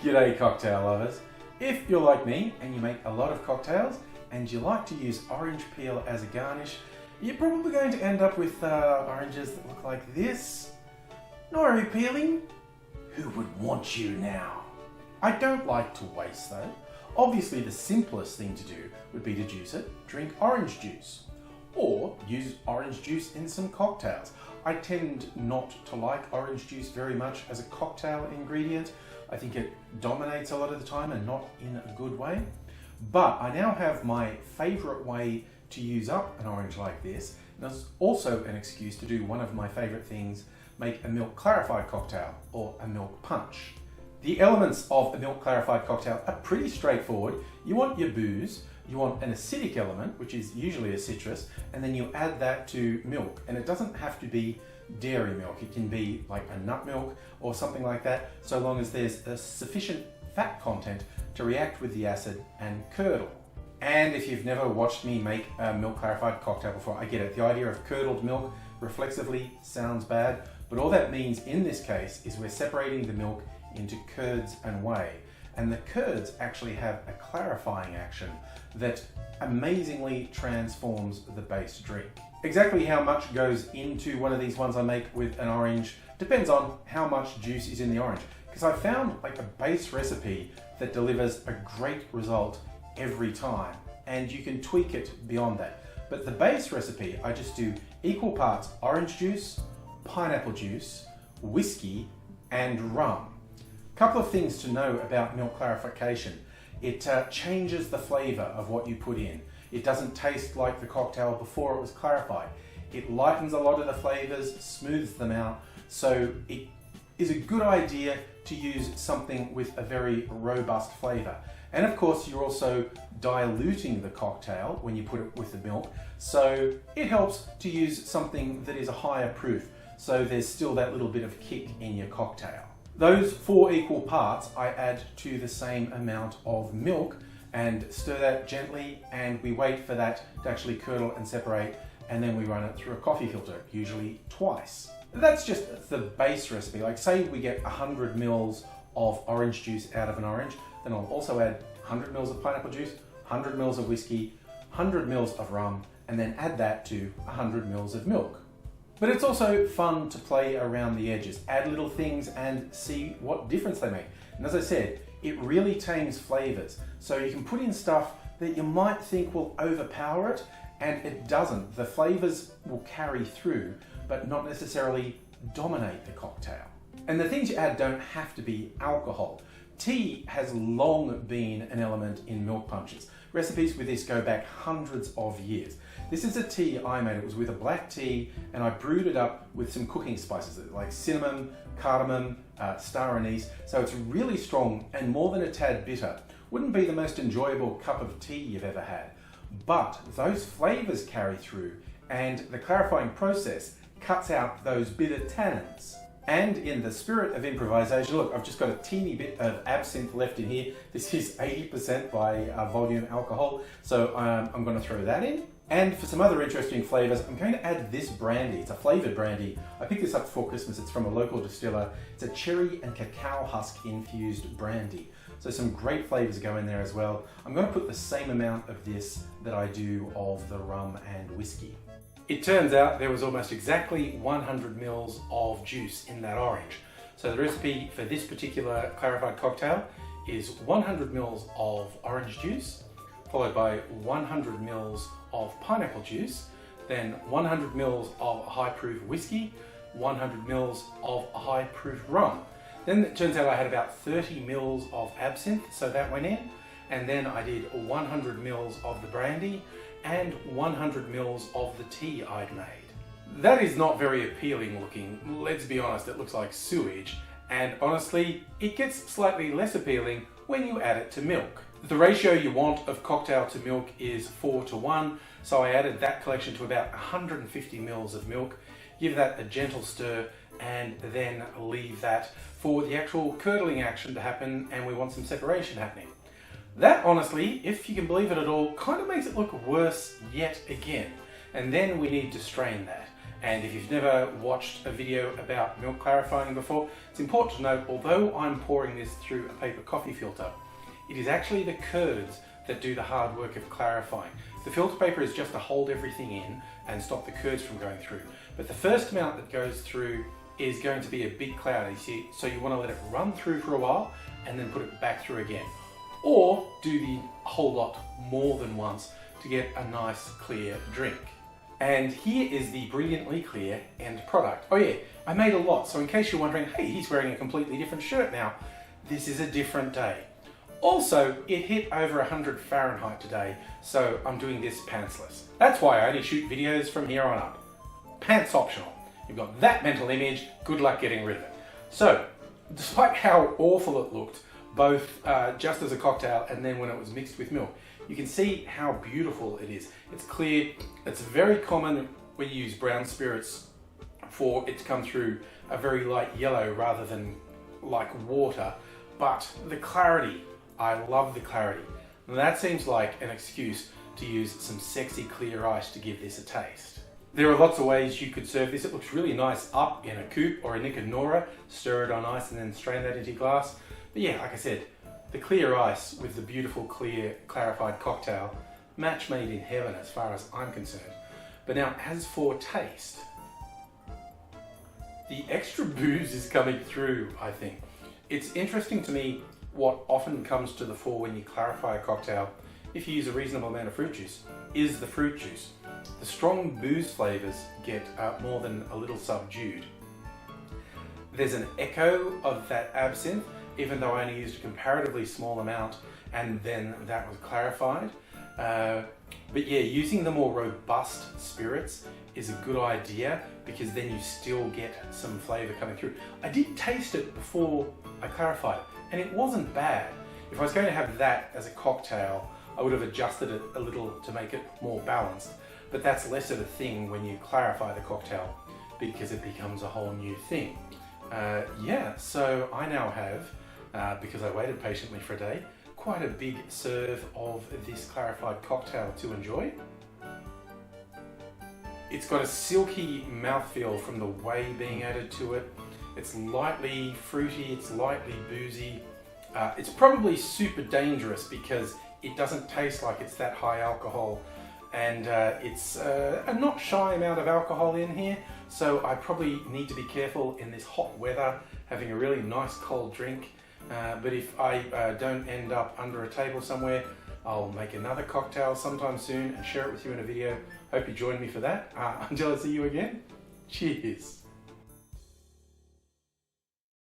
G'day cocktail lovers. If you're like me and you make a lot of cocktails and you like to use orange peel as a garnish, you're probably going to end up with oranges that look like this. Not appealing. Who would want you now? I don't like to waste though. Obviously the simplest thing to do would be to juice it, drink orange juice, or use orange juice in some cocktails. I tend not to like orange juice very much as a cocktail ingredient. I think it dominates a lot of the time and not in a good way. But I now have my favorite way to use up an orange like this. And there's also an excuse to do one of my favorite things, make a milk clarified cocktail or a milk punch. The elements of a milk clarified cocktail are pretty straightforward. You want your booze, you want an acidic element, which is usually a citrus, and then you add that to milk. And it doesn't have to be dairy milk. It can be like a nut milk or something like that, so long as there's a sufficient fat content to react with the acid and curdle. And if you've never watched me make a milk clarified cocktail before, I get it. The idea of curdled milk reflexively sounds bad, but all that means in this case is we're separating the milk into curds and whey. And the curds actually have a clarifying action that amazingly transforms the base drink. Exactly how much goes into one of these ones I make with an orange depends on how much juice is in the orange. Because I found like a base recipe that delivers a great result every time, and you can tweak it beyond that. But the base recipe, I just do equal parts orange juice, pineapple juice, whiskey, and rum. Couple of things to know about milk clarification. It changes the flavor of what you put in. It doesn't taste like the cocktail before it was clarified. It lightens a lot of the flavors, smooths them out, so it is a good idea to use something with a very robust flavor. And of course, you're also diluting the cocktail when you put it with the milk, so it helps to use something that is a higher proof, so there's still that little bit of kick in your cocktail. Those 4 equal parts I add to the same amount of milk and stir that gently, and we wait for that to actually curdle and separate, and then we run it through a coffee filter, usually twice. That's just the base recipe. Like say we get 100 mils of orange juice out of an orange, then I'll also add 100 mils of pineapple juice, 100 mils of whiskey, 100 mils of rum, and then add that to 100 mils of milk. But it's also fun to play around the edges, add little things and see what difference they make. And as I said, it really tames flavors. So you can put in stuff that you might think will overpower it, and it doesn't. The flavors will carry through, but not necessarily dominate the cocktail. And the things you add don't have to be alcohol. Tea has long been an element in milk punches. Recipes with this go back hundreds of years. This is a tea I made. It was with a black tea, and I brewed it up with some cooking spices like cinnamon, cardamom, star anise. So it's really strong and more than a tad bitter. Wouldn't be the most enjoyable cup of tea you've ever had, but those flavors carry through, and the clarifying process cuts out those bitter tannins. And in the spirit of improvisation, look, I've just got a teeny bit of absinthe left in here. This is 80% by volume alcohol, so I'm going to throw that in. And for some other interesting flavors, I'm going to add this brandy. It's a flavored brandy. I picked this up before Christmas. It's from a local distiller. It's a cherry and cacao husk infused brandy. So some great flavors go in there as well. I'm going to put the same amount of this that I do of the rum and whiskey. It turns out there was almost exactly 100 mils of juice in that orange. So the recipe for this particular clarified cocktail is 100 mils of orange juice, followed by 100 mils of pineapple juice, then 100 mils of high-proof whiskey, 100 mils of high-proof rum. Then it turns out I had about 30 mils of absinthe, so that went in, and then I did 100 mils of the brandy, and 100 mils of the tea I'd made. That is not very appealing looking, let's be honest, it looks like sewage, and honestly, it gets slightly less appealing when you add it to milk. The ratio you want of cocktail to milk is 4:1, so I added that collection to about 150 mils of milk, give that a gentle stir, and then leave that for the actual curdling action to happen, and we want some separation happening. That honestly, if you can believe it at all, kind of makes it look worse yet again. And then we need to strain that. And if you've never watched a video about milk clarifying before, it's important to note, although I'm pouring this through a paper coffee filter, it is actually the curds that do the hard work of clarifying. The filter paper is just to hold everything in and stop the curds from going through. But the first amount that goes through is going to be a big cloud, you see, so you want to let it run through for a while and then put it back through again. Or do the whole lot more than once to get a nice clear drink. And here is the brilliantly clear end product. Oh yeah, I made a lot, so in case you're wondering, hey, he's wearing a completely different shirt now, this is a different day. Also, it hit over 100 Fahrenheit today, so I'm doing this pantsless. That's why I only shoot videos from here on up. Pants optional. You've got that mental image, good luck getting rid of it. So, despite how awful it looked, both just as a cocktail and then when it was mixed with milk, you can see how beautiful it is. It's clear. It's very common when you use brown spirits for it to come through a very light yellow rather than like water. But the clarity, I love the clarity. And that seems like an excuse to use some sexy clear ice to give this a taste. There are lots of ways you could serve this. It looks really nice up in a coupe or a Nick and Nora. Stir it on ice and then strain that into your glass. But yeah, like I said, the clear ice with the beautiful clear clarified cocktail, match made in heaven as far as I'm concerned. But now as for taste, the extra booze is coming through, I think. It's interesting to me what often comes to the fore when you clarify a cocktail, if you use a reasonable amount of fruit juice, is the fruit juice. The strong booze flavours get more than a little subdued. There's an echo of that absinthe, even though I only used a comparatively small amount and then that was clarified. But yeah, using the more robust spirits is a good idea because then you still get some flavour coming through. I did taste it before I clarified it and it wasn't bad. If I was going to have that as a cocktail, I would have adjusted it a little to make it more balanced. But that's less of a thing when you clarify the cocktail because it becomes a whole new thing. Yeah, so I now have, because I waited patiently for a day, quite a big serve of this clarified cocktail to enjoy. It's got a silky mouthfeel from the whey being added to it. It's lightly fruity, it's lightly boozy. It's probably super dangerous because it doesn't taste like it's that high alcohol, and it's a not shy amount of alcohol in here, so I probably need to be careful in this hot weather having a really nice cold drink. But if I don't end up under a table somewhere, I'll make another cocktail sometime soon and share it with you in a video. Hope you join me for that. Until I see you again, cheers.